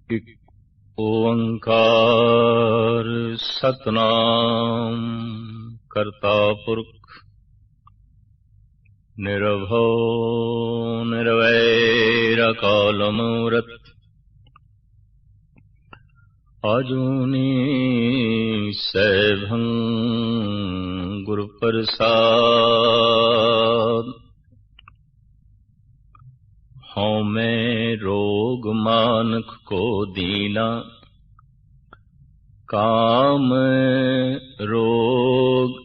इक ओंकार सतनाम करता पुरख निर्भव निर्वैर अकाल मूरत आजूनी सैभं गुरु प्रसाद। हूँ मैं रोग मानक को दीना, काम रोग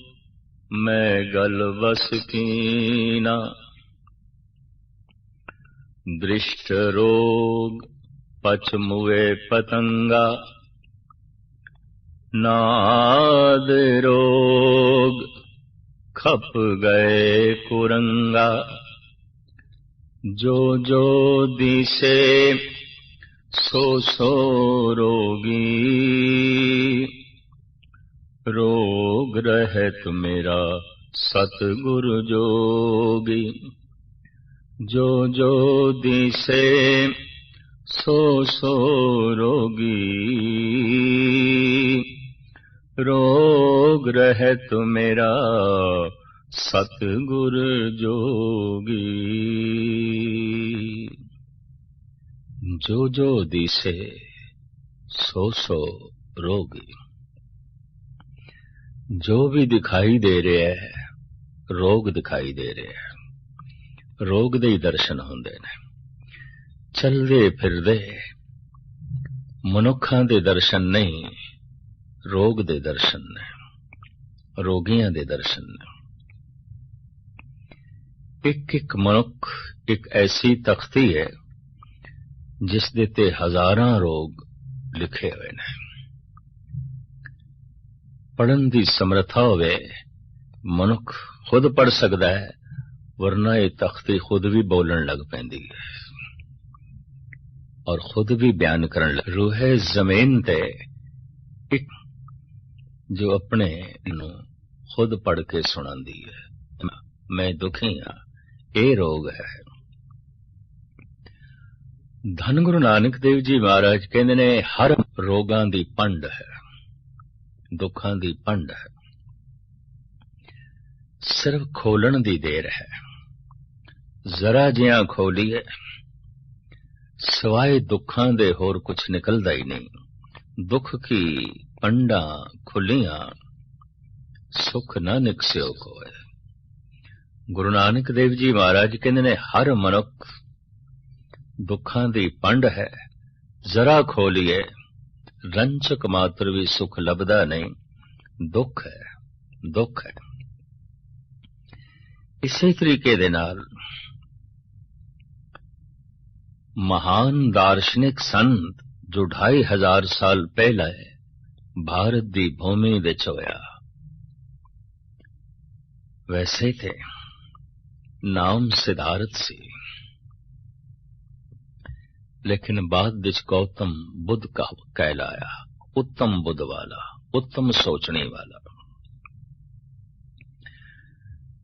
मैं गल बस कीना। दृष्ट रोग पच मुए पतंगा, नाद रोग खप गए कुरंगा। जो जो दिसे सो सो रोगी, रोग रहत मेरा सतगुरु जोगी। जो जो दिसे सो सो रोगी, रोग रहत मेरा सतगुर जोगी। जो जो दिसे सो सो रोगी। जो भी दिखाई दे रहा है रोग दिखाई दे रहा है। रोग दे ही दर्शन होंदे ने। चलदे फिरदे मनुखां दे दर्शन नहीं, रोग दे दर्शन ने, रोगियां दे दर्शन ने। एक एक मनुख एक ऐसी तख्ती है जिस दे ते हजारां रोग लिखे हुए ने। पढ़न दी समर्था होवे मनुख खुद पढ़ सकदा है, वरना ये तख्ती खुद भी बोलन लग पैंदी है और खुद भी बयान करन लग। रूहे जमीन ते एक जो अपने नू खुद पढ़ के सुनांदी है, मैं दुखी हाँ, ये रोग है। धन गुरु नानक देव जी महाराज कहंदे ने हर रोगां दी पंड है, दुखां दी पंड है, सिर्फ खोलण दी देर है। जरा जियां खोलीए सिवाय दुखां दे होर कुछ निकलदा ही नहीं। दुख की पंडा खुलियां सुख न निकस्यो कोय। गुरु नानक देव जी महाराज कहंदे ने हर मनुख दुखां दी पंड है, जरा खोलिए रंचक मात्र भी सुख लभदा नहीं। दुख है, दुख है। इसी तरीके दे नाल महान दार्शनिक संत जो 2500 साल पहले भारत दी भूमि विच होया, वैसे थे नाम सिद्धार्थ सी, लेकिन बाद विच गौतम बुद्ध का कहलाया। उत्तम बुद्ध वाला, उत्तम सोचने वाला।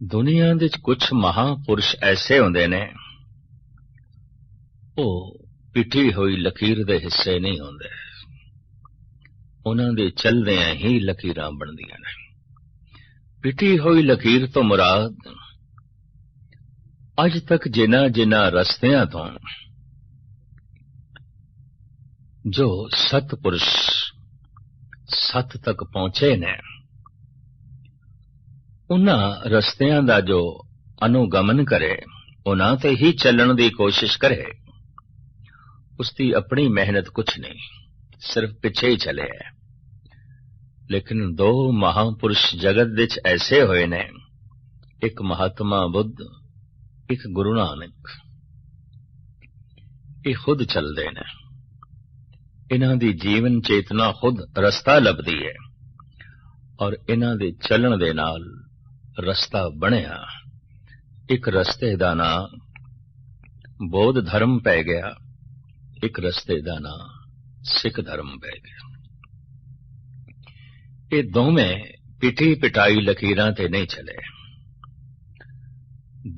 दुनिया विच कुछ महापुरुष ऐसे होंदे ने, वो पिटी हुई लकीर दे हिस्से नहीं होंदे, उन्हां दे चलदियां ही लकीरां बनदियां ने। पिटी हुई लकीर तो मुराद अज तक जिन्हां जिन्हां रस्तियां तो जो सतपुरुष सत तक पहुंचे ने, उन्हां रस्तियां दा जो अनुगमन करे, उन्हां ते ही चलण दी कोशिश करे, उसकी अपनी मेहनत कुछ नहीं, सिर्फ पिछे ही चले है। लेकिन दो महापुरुष जगत विच ऐसे होए ने, एक महात्मा बुद्ध, एक गुरु नानक। ये खुद चलते ने, इन्हां दी जीवन चेतना खुद रस्ता लभदी है और इन्हां दे चलण दे नाल रस्ता बनिया। एक रस्ते दा नां बौद्ध धर्म पै गया, एक रस्ते दा नां सिख धर्म पै गया। ये दोवें पिटी पिटाई लकीरां ते नहीं चले।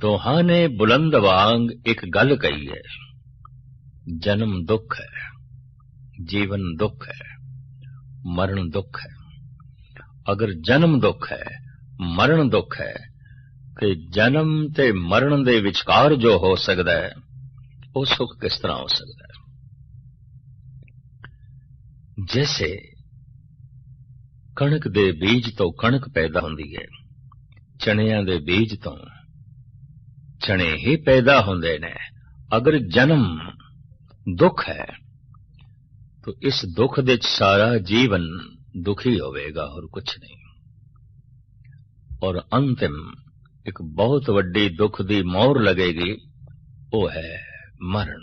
दोहां ने बुलंद वांग एक गल कही है, जन्म दुख है, जीवन दुख है, मरण दुख है। अगर जन्म दुख है, मरण दुख है, कि जन्म ते मरण दे विचकार जो हो सकता है, वो सुख किस तरह हो सकता है? जैसे कणक दे बीज तो कणक पैदा होंदी है, चणियां दे बीज तो चने ही पैदा होंदे ने। अगर जन्म दुख है तो इस दुख दे सारा जीवन दुखी होवेगा और कुछ नहीं। और अंतिम एक बहुत वड्डी दुख दी मोहर लगेगी, वो है मरण।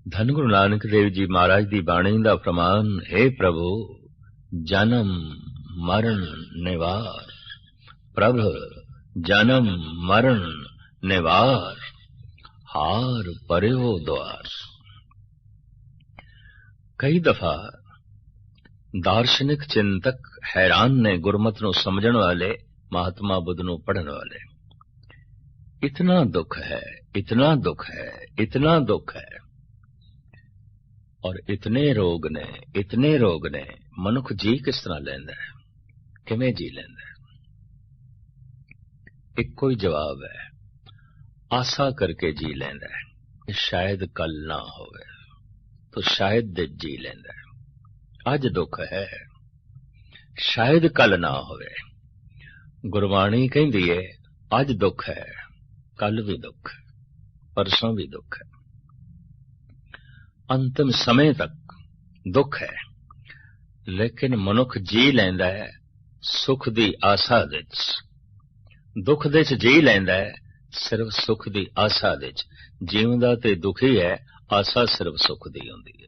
धन गुरु नानक देव जी महाराज दी बाणी दा फरमान, हे प्रभु जन्म मरण निवार, प्रभु जन्म मरण निवार, हार पर्यो द्वार। कई दफा दार्शनिक चिंतक हैरान ने गुरमत नूं समझण वाले, महात्मा बुद्ध नूं पढ़न वाले। इतना दुख है, इतना दुख है, इतना दुख है, और इतने रोग ने, इतने रोग ने, मनुख जी किस तरह लैंदा है, किवें जी लैंदा है? एक कोई जवाब है, आशा करके जी लैंदा है, शायद कल ना होवे तो शायद जी लैंदा है। अज दुख है, शायद कल ना होवे। गुरबाणी कहंदी है अज दुख है, कल भी दुख है, परसों भी दुख है, अंतिम समय तक दुख है। लेकिन मनुख जी लैंदा है सुख दी आशा विच, दुख दे च जी लैंदा है सिर्फ सुख दी आशा विच। जीवदा ते दुखी है, आशा सिर्फ सुख दी हुंदी है।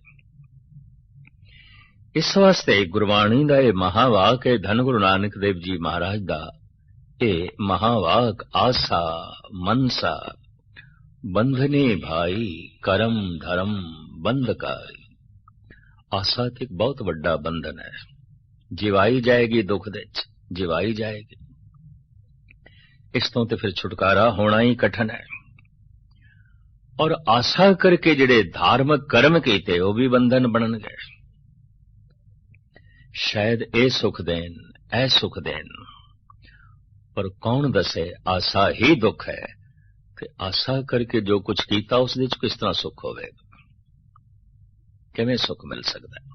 इस वास्ते गुरबाणी दा ये महावाक है, धन गुरु नानक देव जी महाराज दा ये महावाक, आशा मनसा बंधनी भाई करम धर्म बंधकारी। आशा तो एक बहुत बड़ा बंधन है, जिवाई जाएगी दुख दे च, जिवाई जाएगी। इस तो फिर छुटकारा होना ही कठिन है। और आशा करके जिहड़े धार्मिक कर्म कीते वो भी बंधन बन गए। शायद ए सुख देन, ऐ सुख देन, पर कौन दसे आशा ही दुख है कि आशा करके जो कुछ कीता उस विच किस तरह सुख होवेगा, किवें सुख मिल सकता है?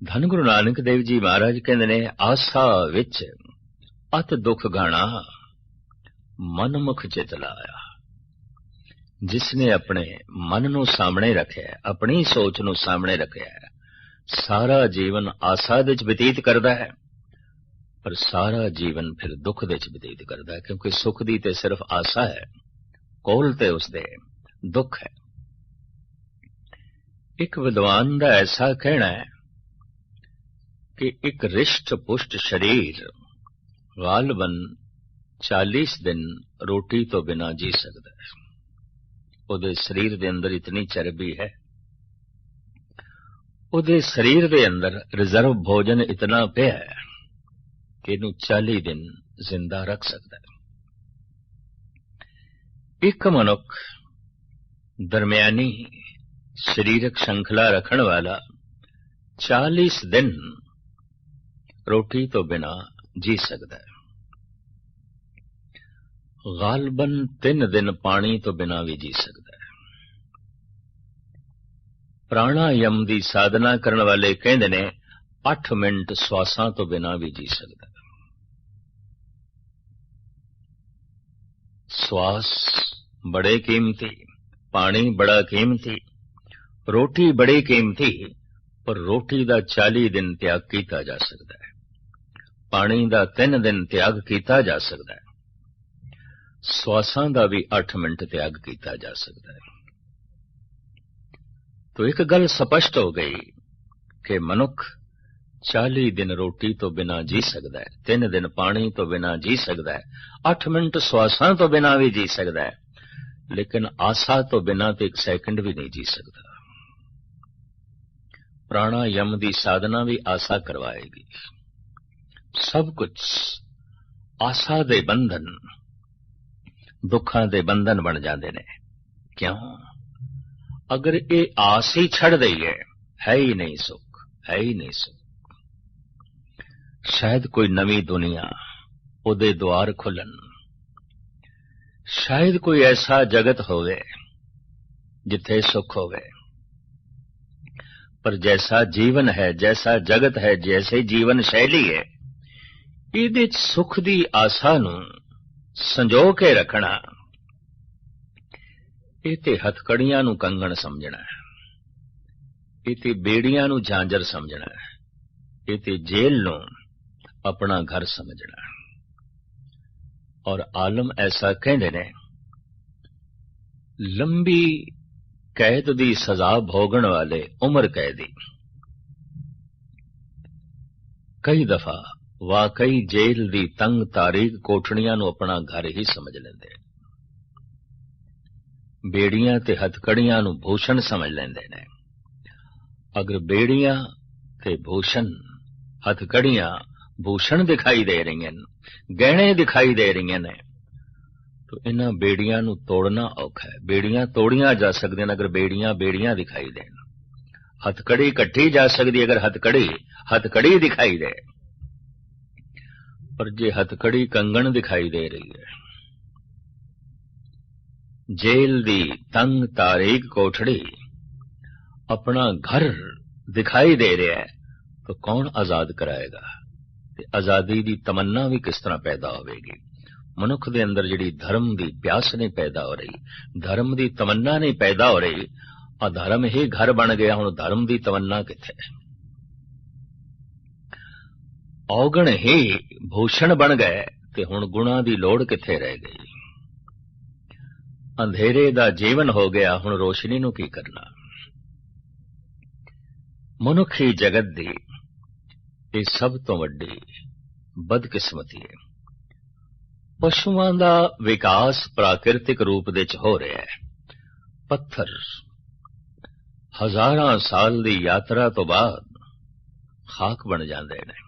धन गुरु नानक देव जी महाराज कहंदे ने, आशा विच अत दुख घाना मनमुख चित लाया। जिसने अपने मन नूं सामने रखिया, अपनी सोच नूं सामने रखिया, सारा जीवन आशा दे च बतीत करदा है, पर सारा जीवन फिर दुख दे च बतीत करदा है, क्योंकि सुख दी ते सिर्फ आशा है, कोल ते उसदे दुख है। एक विद्वान दा ऐसा कहना है कि एक रिष्ट पुष्ट शरीर गालबन 40 दिन रोटी तो बिना जी सकता है। उहदे शरीर दे अंदर इतनी चर्बी है, उहदे शरीर दे अंदर रिजर्व भोजन इतना पिया है कि इनू 40 दिन जिंदा रख सकता है। एक मनुख दरमियानी शरीरक श्रृंखला रखण वाला 40 दिन रोटी तो बिना जी सकता है। गालबन 3 दिन पानी तो बिना भी जी सकता है। प्राणायाम दी साधना करने वाले कहंदे ने 8 मिनट श्वासां तो बिना भी जी सकता है। श्वास बड़े कीमती, पानी बड़ा कीमती, रोटी बड़ी कीमती, पर रोटी दा 40 दिन त्याग किया जा सकता है, पानी दा 3 दिन त्याग किया जा सकता है, श्वासां दा भी 8 मिनट त्याग किया जा सकता है। तो एक गल स्पष्ट हो गई कि मनुख 40 दिन रोटी तो बिना जी सकता है, 3 दिन पानी तो बिना जी सकता है, 8 मिनट श्वासां तो बिना भी जी सकता है, लेकिन आशा तो बिना तो 1 सेकंड भी नहीं जी सकता। प्राणायाम दी साधना भी आशा करवाएगी। सब कुछ आशा दे बंधन, दुखां दे बंधन बन जाते ने। क्यों? अगर ये आस ही छड़ दईए है ही नहीं सुख, है ही नहीं सुख। शायद कोई नवी दुनिया उदे द्वार खुलन, शायद कोई ऐसा जगत होवे जिथे सुख होवे। पर जैसा जीवन है, जैसा जगत है, जैसे जीवन शैली है, इहदे च सुख दी आसा नूं संजो के रखना, ਇਹ ਤੇ ਹਥਕੜੀਆਂ ਨੂੰ ਕੰਗਣ ਸਮਝਣਾ ਹੈ, ਇਹ ਤੇ ਬੇੜੀਆਂ ਨੂੰ ਝਾਂਜਰ ਸਮਝਣਾ ਹੈ, ਇਹ ਤੇ ਜੇਲ੍ਹ ਨੂੰ ਆਪਣਾ ਘਰ ਸਮਝਣਾ ਹੈ। ਔਰ ਆਲਮ ਐਸਾ ਕਹਿੰਦੇ ਨੇ, ਲੰਬੀ ਕੈਦ ਦੀ ਸਜ਼ਾ ਭੋਗਣ ਵਾਲੇ ਉਮਰ ਕੈਦੀ ਕਈ ਦਫਾ ਵਾਕਈ ਜੇਲ੍ਹ ਦੀ ਤੰਗ ਤਾਰੀਕ ਕੋਠੜੀਆਂ ਨੂੰ ਆਪਣਾ ਘਰ ਹੀ ਸਮਝ ਲੈਂਦੇ। बेड़ियां ते हथकड़ियां नूं भूषण समझ लेंदे ने। अगर बेड़ियां ते भूषण, हथकड़ियां भूषण दिखाई दे रही हैं, गहने दिखाई दे रही ने, तो इन्हां बेड़ियां नूं तोड़ना औखा है। बेड़ियां तोड़ियां जा सकदियां अगर बेड़ियां बेड़ियां दिखाई देन, हथकड़ी कट्टी जा सकदी अगर हथकड़ी हथकड़ी दिखाई दे। पर जे हथकड़ी कंगन दिखाई दे रही है, जेल दी तंग तारीक कोठड़ी अपना घर दिखाई दे रहा है, तो कौन आजाद कराएगा? ते आजादी दी तमन्ना भी किस तरह पैदा होगी? मनुख दे अंदर जिहड़ी धर्म दी प्यास नहीं पैदा हो रही, धर्म दी तमन्ना नहीं पैदा हो रही, अधर्म ही घर बन गया। हुण धर्म दी तमन्ना किथे? औगण ही भूषण बन गए, ते हुण गुणा दी लोड़ किथे रह गई? अंधेरे दा जीवन हो गया, हुण रोशनी नूं की करना? मनुखी जगत दी ये सब तो वड्डी बदकिस्मती है। पशुआं दा विकास प्राकृतिक रूप दे च हो रहा है। पत्थर हजारां साल दी यात्रा तो बाद खाक बन जांदे ने।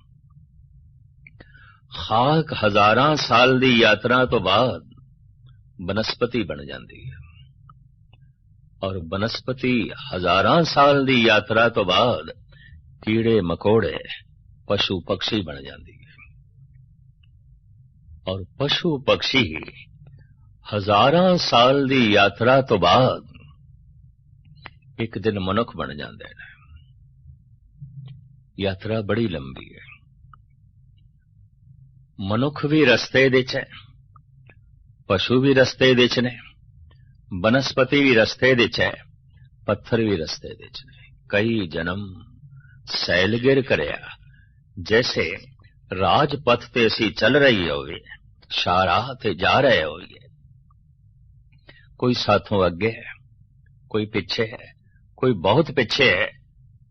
खाक हजारां साल दी यात्रा तो बाद बनस्पति बन जाती है, और बनस्पति हजारां साल दी यात्रा तो बाद कीड़े मकोड़े पशु पक्षी बन जाती है, और पशु पक्षी हजारां साल दी यात्रा तो बाद एक दिन मनुख बन जाते हैं। यात्रा बड़ी लंबी है। मनुख भी रस्ते दे च है, पशु भी रस्ते दे च ने, बनस्पति भी रस्ते दे च है, पत्थर भी रस्ते दे च ने। कई जन्म सैलगिर करया, जैसे राजपथ ते असी चल रही होवे, शाहराह ते जा रहे होइए। कोई साथों अगे है, कोई पीछे है, कोई बहुत पीछे है,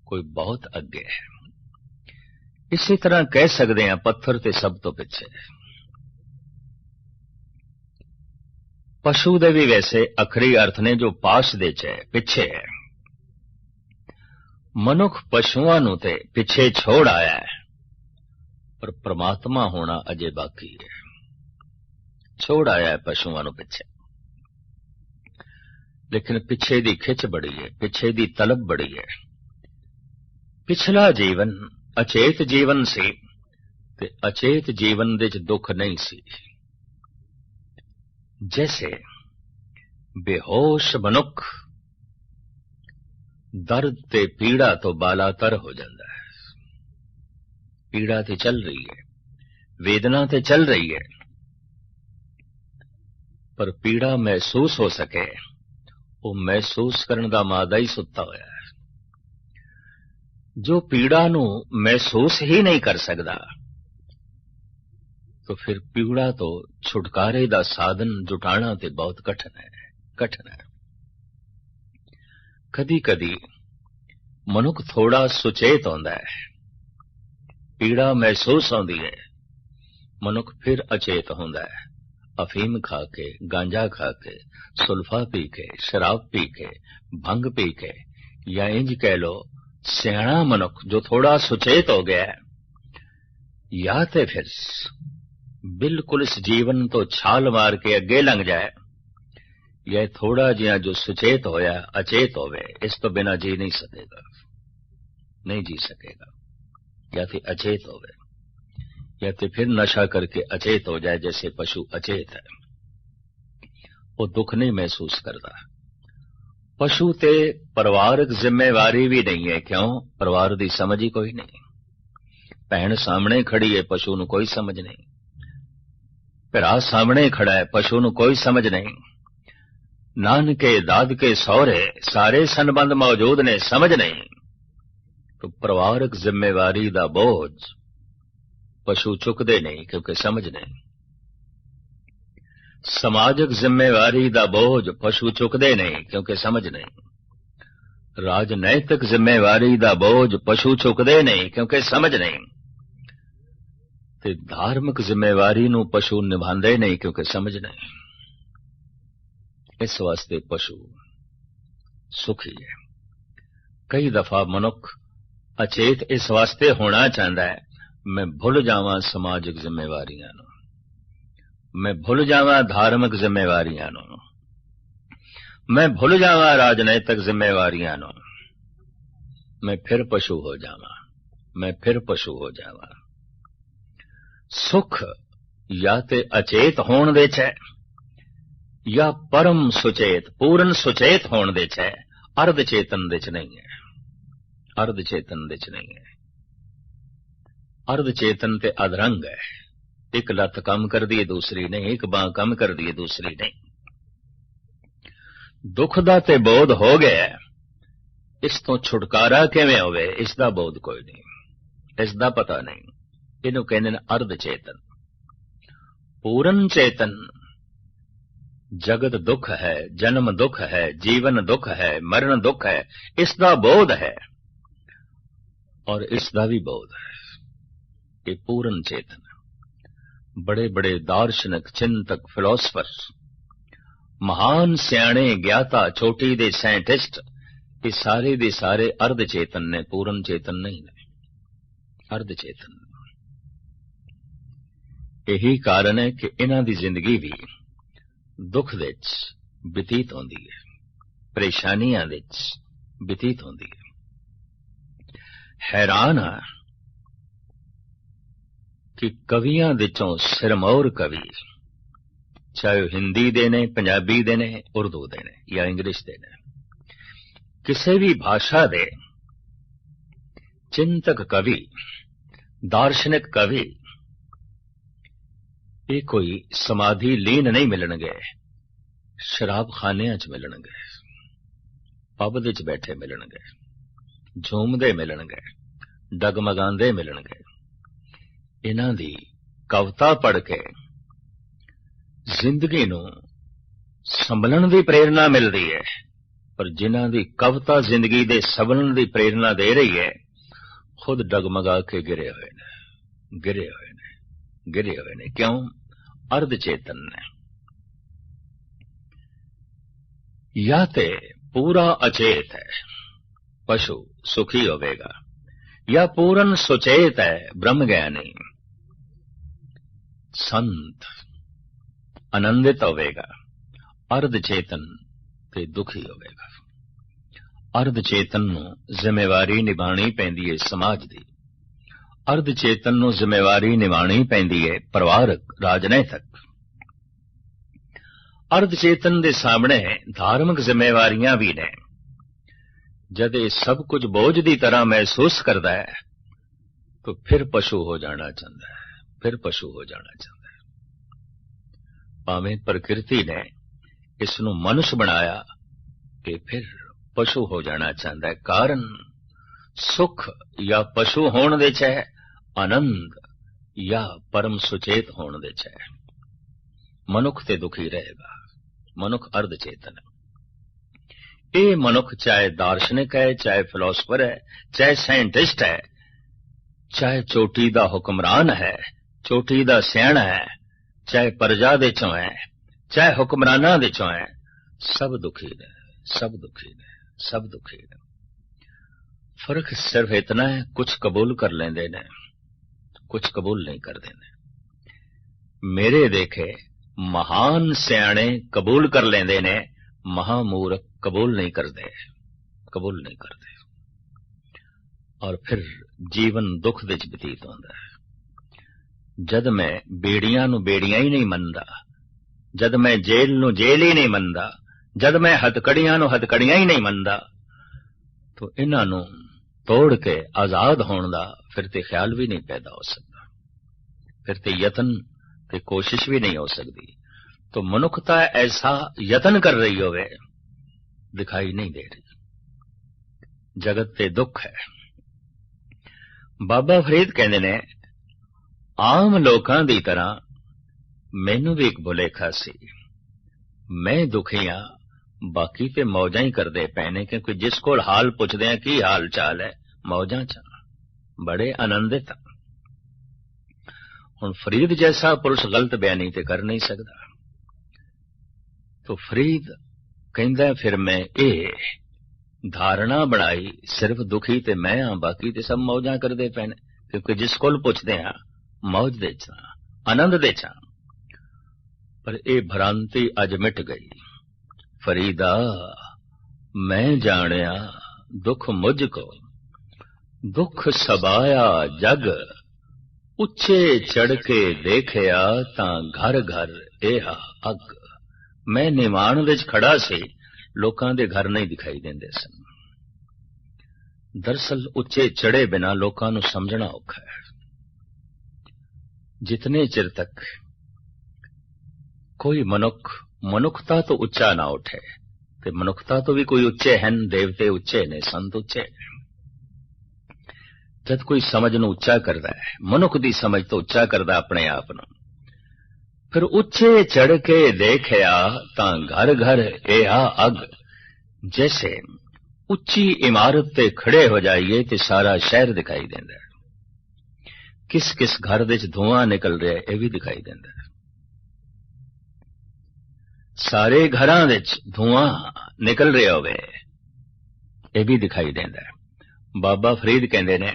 कोई बहुत अगे है। इसी तरह कह सकते हैं पत्थर ते सब तो पीछे है। पशु दे भी वैसे अखरी अर्थ ने जो पास दे च है, पिछे है। मनुख पशुआं नूं ते पिछे छोड़ आया है, पर परमात्मा होना अजे बाकी है। छोड़ आया है पशुआं नूं पिछे, लेकिन पिछे दी खिच बड़ी है, पिछे दी तलब बड़ी है। पिछला जीवन अचेत जीवन सी, ते अचेत जीवन दे च दुख नहीं सी। जैसे बेहोश मनुख दर्द ते पीड़ा तो बालातर हो जाता है। पीड़ा ते चल रही है, वेदना ते चल रही है, पर पीड़ा महसूस हो सके वो महसूस करने का मादा ही सुता होया है। जो पीड़ा नूं महसूस ही नहीं कर सकता, तो फिर पीड़ा तो छुटकारे दा साधन जुटाना ते बहुत कठिन है, कठिन है। कदी कदी मनुख थोड़ा सुचेत होंदा है, पीड़ा महसूस होंदी है, मनुख फिर अचेत होंदा है। अफीम खा के, गांजा खा के, सुल्फा पी के, शराब पी के, भंग पी के, या इंज कह लो सियाणा मनुख जो थोड़ा सुचेत हो गया है, या ते फिर बिल्कुल इस जीवन तो छाल मार के अगे लंघ जाए, यह थोड़ा जिहा जो सुचेत होया अचेत होवे, इस तो बिना जी नहीं सकेगा, नहीं जी सकेगा। या तो अचेत होवे या तो फिर नशा करके अचेत हो जाए, जैसे पशु अचेत है, वो दुख नहीं महसूस करता। पशु ते परिवारक जिम्मेवारी भी नहीं है, क्यों? परिवार की समझ ही कोई नहीं। भैन सामने खड़ी है, पशु नूं कोई समझ नहीं। भरा सामने खड़ा है, पशु नूं कोई समझ नहीं। नानके दादके सौरे सारे संबंध मौजूद ने, समझ नहीं। तो परिवारक जिम्मेवारी दा बोझ पशु चुकदे नहीं, क्योंकि समझ नहीं। समाजक जिम्मेवारी दा बोझ पशु चुकदे नहीं, क्योंकि समझ नहीं। राजनैतिक जिम्मेवारी दा बोझ पशु चुकदे नहीं, क्योंकि समझ नहीं। ते धार्मिक जिम्मेवारी नूं पशु निभांदे नहीं, क्योंकि समझ नहीं। इस वास्ते पशु सुखी है। कई दफा मनुख अचेत इस वास्ते होना चाहता है, मैं भुल जावां समाजिक जिम्मेवारियां नूं, मैं भुल जावां धार्मिक जिम्मेवारियां नूं, मैं भुल जावां राजनैतिक जिम्मेवारियां नूं, मैं फिर पशु हो जावां, मैं फिर पशु हो जावां। सुख या ते अचेत होण दे च है, या परम सुचेत पूर्ण सुचेत होण दे च है, अर्ध चेतन दे च नहीं है। अर्ध चेतन दे च नहीं है। अर्ध चेतन ते अधरंग है। एक लत कम कर दी दूसरी नहीं, एक बांह कम कर दी दूसरी नहीं। दुख दा ते बोध हो गया, इस तो छुटकारा किवें होवे, इसदा बोध कोई नहीं, इसदा पता नहीं। इनू कहंदे ने अर्ध चेतन। पूर्ण चेतन जगत दुख है, जन्म दुख है, जीवन दुख है, मरण दुख है, इसदा बोध है और इसदा भी बोध है। ये पूर्ण चेतन। बड़े बड़े दार्शनिक, चिंतक, फिलोसफर, महान सियाणे, ज्ञाता, चोटी दे साइंटिस्ट, ये सारे दे सारे अर्ध चेतन ने, पूर्ण चेतन नहीं ने। अर्ध चेतन। यही कारण है कि इन्हां दी जिंदगी भी दुख दे विच बतीत होंदी है, परेशानियां दे विच बतीत होंदी है। हैरान आ कि कवियां विचों सिरमौर कवि, चाहे हिंदी दे ने, पंजाबी दे ने, उर्दू दे ने या इंग्लिश दे ने, किसी भी भाषा दे चिंतक कवि, दार्शनिक कवि, ये कोई समाधि लीन नहीं मिलणगे, शराब खानियां च मिलणगे, पब दे च बैठे मिलणगे, झूमदे मिलणगे, डगमगांदे मिलणगे। इन्हां दी कविता पढ़ के जिंदगी नूं संभलन दी प्रेरणा मिलदी है, पर जिन्हां दी कविता जिंदगी दे संभलन दी प्रेरणा दे रही है, खुद डगमगा के गिरे हुए ने, गिरे हुए ने, गिरे हुए ने। क्यों? अर्ध चेतन ने। या ते पूरा अचेत है, पशु सुखी होवेगा, या पूर्ण सुचेत है, ब्रह्म ज्ञानी संत आनंदित होवेगा। अर्ध चेतन ते दुखी होवेगा। अर्ध चेतन नूं जिम्मेवारी निभाणी पैंदी है समाज दी। अर्ध चेतन नूं जिम्मेवारी निभाणी पैंदी है परिवारक, राजनैतिक। अर्ध चेतन दे सामने धार्मिक जिम्मेवारियां भी ने। जद ये सब कुछ बोझ की तरह महसूस करता है, तो फिर पशु हो जाना चाहता है, फिर पशु हो जाना चाहता है। भावें प्रकृति ने इसनूं मनुष्य बनाया कि फिर पशु हो जाना चाहता है। कारण सुख या पशु होण दे च है, आनंद या परम सुचेत होण दे च है। मनुख ते दुखी रहेगा। मनुख अर्ध चेतन है। ये मनुख चाहे दार्शनिक है, चाहे फिलोसफर है, चाहे साइंटिस्ट है, चाहे चोटी दा हुक्मरान है, चोटी दा सियाणा है, चाहे प्रजा दे चों है, चाहे हुक्मराना दे चों है, सब दुखी ने, सब दुखी ने, सब दुखी ने। फर्क सिर्फ इतना है, कुछ कबूल कर लेंदे ने, कुछ कबूल नहीं कर देने। मेरे देखे महान सियाणे कबूल कर लेंदे ने, महामूर्ख कबूल नहीं करते। और फिर जीवन दुख दे च बतीत होंदा है। जद मैं बेड़ियां नूं बेड़ियां ही नहीं मनदा, जद मैं जेल नूं जेल ही नहीं मनदा, जद मैं हथकड़ियां नूं हथकड़ियां ही नहीं मनदा, तो इन्हां नूं तोड़ के आजाद होने दा फिर ते ख्याल भी नहीं पैदा हो सकता, फिर ते यतन ते कोशिश भी नहीं हो सकती। तो मनुखता ऐसा यतन कर रही होवे, दिखाई नहीं दे रही। जगत ते दुख है। बाबा फरीद कहते ने, आम लोकां दी तरह मैनू भी एक भुलेखा सी। मैं दुखी हाँ, बाकी ते मौजां ही करदे पए ने, क्योंकि जिस कोल हाल पुछदे हैं की हाल चाल है, मौजां च बड़े आनंदित। हुण फरीद जैसा पुरुष गलत बयानी ते कर नहीं सकता। तो फरीद कहंदा फिर मैं ये धारणा बनाई सिर्फ दुखी ते मैं हाँ, बाकी ते सब मौजां करदे पए ने, क्योंकि जिस कोल पुछदे हाँ मौज दे च आनंद दे च। पर ये भ्रांति अज मिट गई। फरीदा मैं जानिया दुख मुझको, दुख सबाया जग, उच्चे चढ़ के देखिया तां घर घर एहा अग। मैं निवाण विच खड़ा सी, लोकां दे घर नहीं दिखाई देंदे सन। दरअसल उच्चे चढ़े बिना लोकां नूं समझना औखा है। जितने चिर तक कोई मनुखता तो उच्चा ना उठे, ते मनुखता तो भी कोई उच्चे हैं, देवते उच्चे ने, संत उच्चे ने। जद कोई समझ नूं उच्चा करदा है, मनुख दी समझ तो उच्चा करदा अपने आप नूं, फिर उच्चे चढ़ के देखिया तां घर घर एहा अग। जैसे उच्ची इमारत ते खड़े हो जाइए ते सारा शहर दिखाई देंदा है। किस किस घर दे च धुआं निकल रहा है यह भी दिखाई देंदा है। सारे घरां दे च धुआं निकल रहा होवे यह भी दिखाई देंदा है। बाबा फरीद कहंदे ने,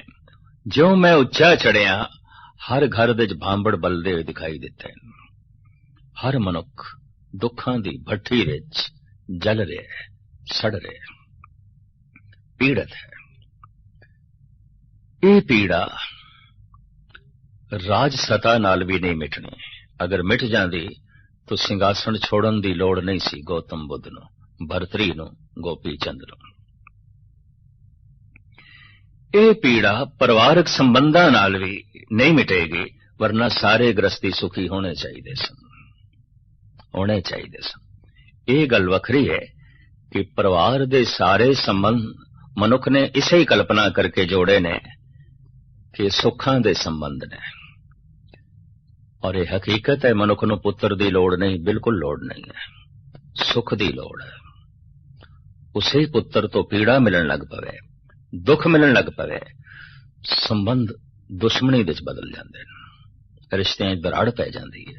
ज्यों मैं उच्चा चढ़िया हर घर दे च भांबड़ बलदे हुए दिखाई दिते हैं। हर मनुख दुखां दी भट्ठी विच जल रहा है, सड़ रहा है, पीड़ित है। ये पीड़ा राज सता नाल भी नहीं मिटनी। अगर मिट जाती तो सिंघासन छोड़न दी लोड़ नहीं सी गौतम बुद्ध नूं, भरतरी नूं, गोपी चंद नूं। ये पीड़ा परिवारक संबंधां नाल भी नहीं मिटेगी, वरना सारे गृहस्थी सुखी होने चाहिए सन। ये गल वखरी है कि परिवार दे सारे संबंध मनुख ने इसे ही कल्पना करके जोड़े ने कि सुखां दे संबंध ने। और ये हकीकत है, मनुख नूं पुत्र दी लोड़ नहीं, बिल्कुल लोड़ नहीं है, सुख दी लोड़ है। उसे पुत्र तो पीड़ा मिलन लग पवे, दुख मिलन लग पवे, संबंध दुश्मनी विच बदल जांदे ने, रिश्तियां दराड़ पै जांदी है।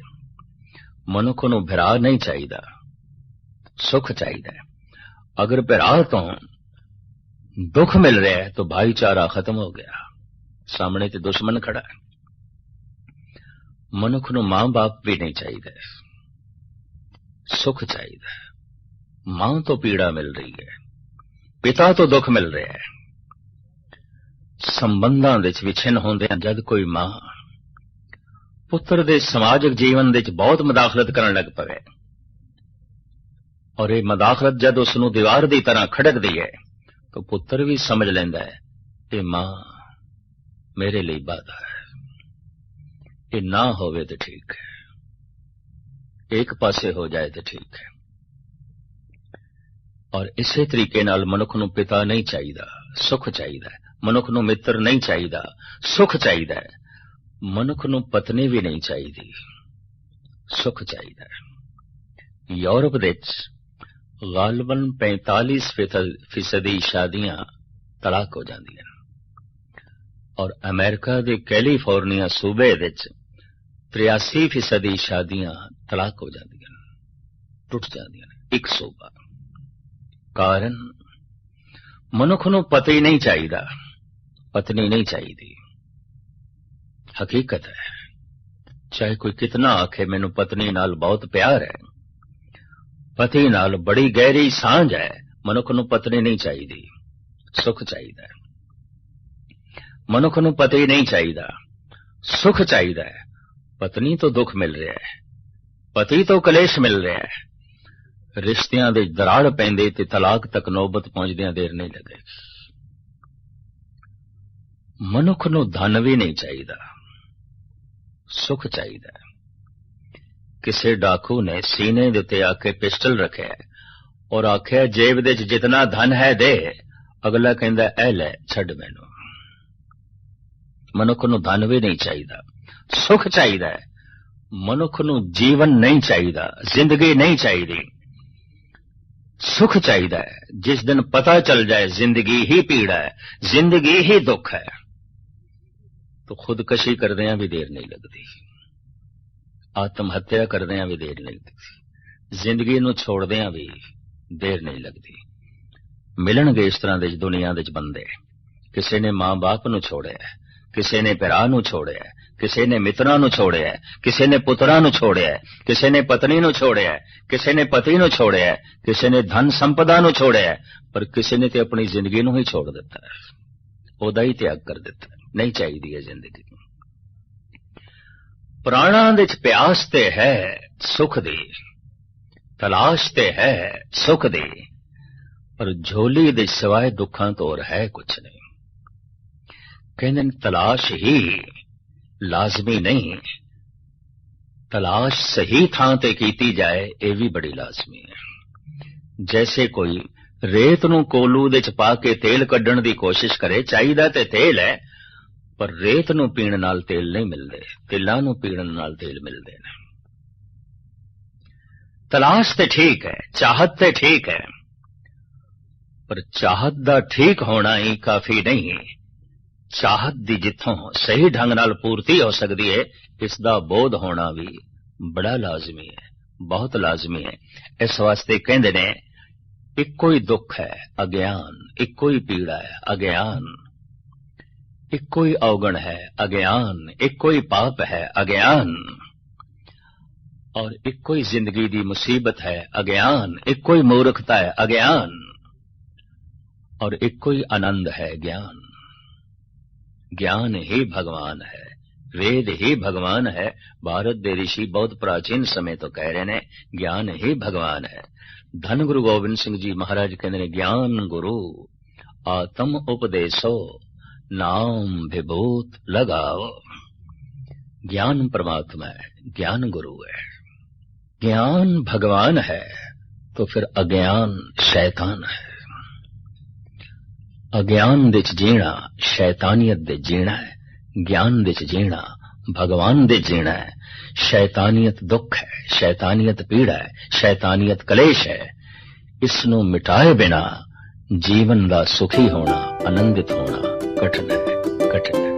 मनुख नूं भरा नहीं चाहिदा, सुख चाहिदा है। अगर भरा तो दुख मिल रहा है तो भाईचारा खत्म हो गया, सामने ते दुश्मन खड़ा है। मनुख नूं मां बाप भी नहीं चाहिए, सुख चाहिए। मां तो पीड़ा मिल रही है, पिता तो दुख मिल रहा है। संबंधां दे विच विछिन्न होंदे जद कोई मां पुत्र दे समाजिक जीवन दे बहुत मदाखलत करन लग पवे, और ये मदाखलत जद उसनूं दीवार की तरह खड़कदी है, तो पुत्र भी समझ लेंदा है कि मां मेरे लिए बाधा है, ये ना होवे तो ठीक है, एक पासे हो जाए तो ठीक है। और इसे तरीके नाल मनुख नूं पिता नहीं चाहिदा, सुख चाहिदा। मनुख नूं मित्र नहीं चाहिदा, सुख चाहिदा। मनुख नूं पत्नी भी नहीं चाहिदी, सुख चाहिदा। यूरोप दे गालबन 45% शादियां तलाक हो जांदियां, और अमेरिका दे कैलीफोर्निया सूबे दे 83% शादियां तलाक हो जांदियां, टुट जांदियां, एक सूबा। कारण मनुख नूं पति नहीं चाहिदा, पत्नी नहीं चाहिदी। हकीकत है, चाहे कोई कितना आखे मैनू पत्नी नाल बहुत प्यार है, ਪਤੀ ਨਾਲ ਬੜੀ ਗਹਿਰੀ ਸਾਂਝ ਹੈ। ਮਨੁੱਖ ਨੂੰ ਪਤਨੀ ਨਹੀਂ ਚਾਹੀਦੀ, ਸੁਖ ਚਾਹੀਦਾ ਹੈ। ਮਨੁੱਖ ਨੂੰ ਪਤੀ ਨਹੀਂ ਚਾਹੀਦਾ, ਸੁਖ ਚਾਹੀਦਾ ਹੈ। ਪਤਨੀ ਤੋਂ ਦੁੱਖ ਮਿਲ ਰਿਹਾ ਹੈ, ਪਤੀ ਤੋਂ ਕਲੇਸ਼ ਮਿਲ ਰਿਹਾ ਹੈ। ਰਿਸ਼ਤਿਆਂ ਦੇ ਦਰਾੜ ਪੈਂਦੇ ਤੇ ਤਲਾਕ ਤੱਕ ਨੌਬਤ ਪਹੁੰਚਦਿਆਂ ਦੇਰ ਨਹੀਂ ਲੱਗੇਗੀ। ਮਨੁੱਖ ਨੂੰ ਧਨ ਵੀ ਨਹੀਂ ਚਾਹੀਦਾ, ਸੁਖ ਚਾਹੀਦਾ ਹੈ। ਕਿਸੇ ਡਾਕੂ ਨੇ ਸੀਨੇ ਦੇ ਉੱਤੇ ਆ ਕੇ ਪਿਸਟਲ ਰੱਖਿਆ ਔਰ ਆਖਿਆ ਜੇਬ ਦੇ ਚ ਜਿਤਨਾ ਧਨ ਹੈ ਦੇ। ਅਗਲਾ ਕਹਿੰਦਾ ਇਹ ਲੈ, ਛੱਡ ਮੈਨੂੰ। ਮਨੁੱਖ ਨੂੰ ਧਨ ਵੀ ਨਹੀਂ ਚਾਹੀਦਾ, ਸੁਖ ਚਾਹੀਦਾ ਹੈ। ਮਨੁੱਖ ਨੂੰ ਜੀਵਨ ਨਹੀਂ ਚਾਹੀਦਾ, ਜ਼ਿੰਦਗੀ ਨਹੀਂ ਚਾਹੀਦੀ, ਸੁਖ ਚਾਹੀਦਾ ਹੈ। ਜਿਸ ਦਿਨ ਪਤਾ ਚੱਲ ਜਾਏ ਜ਼ਿੰਦਗੀ ਹੀ ਪੀੜਾ ਹੈ, ਜ਼ਿੰਦਗੀ ਹੀ ਦੁੱਖ ਹੈ, तो खुदकशी करदियां भी देर नहीं लगती, आत्म हत्या करदियां भी देर नहीं लगती, जिंदगी नूं छोड़दियां भी देर नहीं लगती। मिलणगे इस तरह दे दुनिया दे बंदे, किसी ने मां बाप नूं छोड़िया, किसी ने भरा नूं छोड़िया, किसी ने मित्रां नूं छोड़िया, किसी ने पुत्रां नूं छोड़िया, किसी ने पत्नी नूं छोड़िया, किसी ने पति नूं छोड़िया, किसी ने धन संपदा नूं छोड़िया, पर किसी ने ते अपनी जिंदगी नूं ही छोड़ दिता है, ओदा ही त्याग कर दिता। नहीं चाहिए जिंदगी। प्राणा दे च प्यास ते है सुख दी, तलाश ते है सुख दी, पर झोली दे सिवाय दुखां तो और है कुछ नहीं। कहने तलाश ही लाजमी नहीं, तलाश सही थां ते कीती जाए ये भी बड़ी लाजमी है। जैसे कोई रेत नूं कोलू दे च पा के तेल कड्ढण दी कोशिश करे, चाहिदा ते तेल है, पर रेत नूं पीण नाल तेल नहीं मिलदे, तिलां नूं पीण नाल तेल मिलदे ने। तलाश ते ठीक है, चाहत ते ठीक है, पर चाहत दा ठीक होना ही काफी नहीं। चाहत दी जिथों सही ढंग नाल पूर्ति हो सकदी है, इसदा बोध होना भी बड़ा लाजमी है, बहुत लाजमी है। इस वास्ते कहंदे ने इक्को ही दुख है अज्ञान, इक्को ही पीड़ा है अज्ञान, इक्को ही अवगण है अज्ञान, इक्को ही पाप है अज्ञान, और इक्को ही जिंदगी दी मुसीबत है अज्ञान, इक्को ही मूर्खता है अज्ञान, और इक्को ही आनंद है ज्ञान। ज्ञान ही भगवान है, वेद ही भगवान है। भारत दे ऋषि बहुत प्राचीन समय तो कह रहे ने ज्ञान ही भगवान है। धन गुरु गोबिंद सिंह जी महाराज कहते ने ज्ञान गुरु आत्म उपदेशो नाम विभूत लगाओ। ज्ञान परमात्मा है, ज्ञान गुरु है। ज्ञान भगवान है तो फिर अज्ञान शैतान है। अज्ञान दे च जीना शैतानियत दे जीना है, ज्ञान दे च जीना भगवान दे जीना है। शैतानियत दुख है, शैतानियत पीड़ा है, शैतानियत कलेश है। इसनों मिटाए बिना जीवन दा सुखी होना, आनंदित होना कठिन है, कठिन है।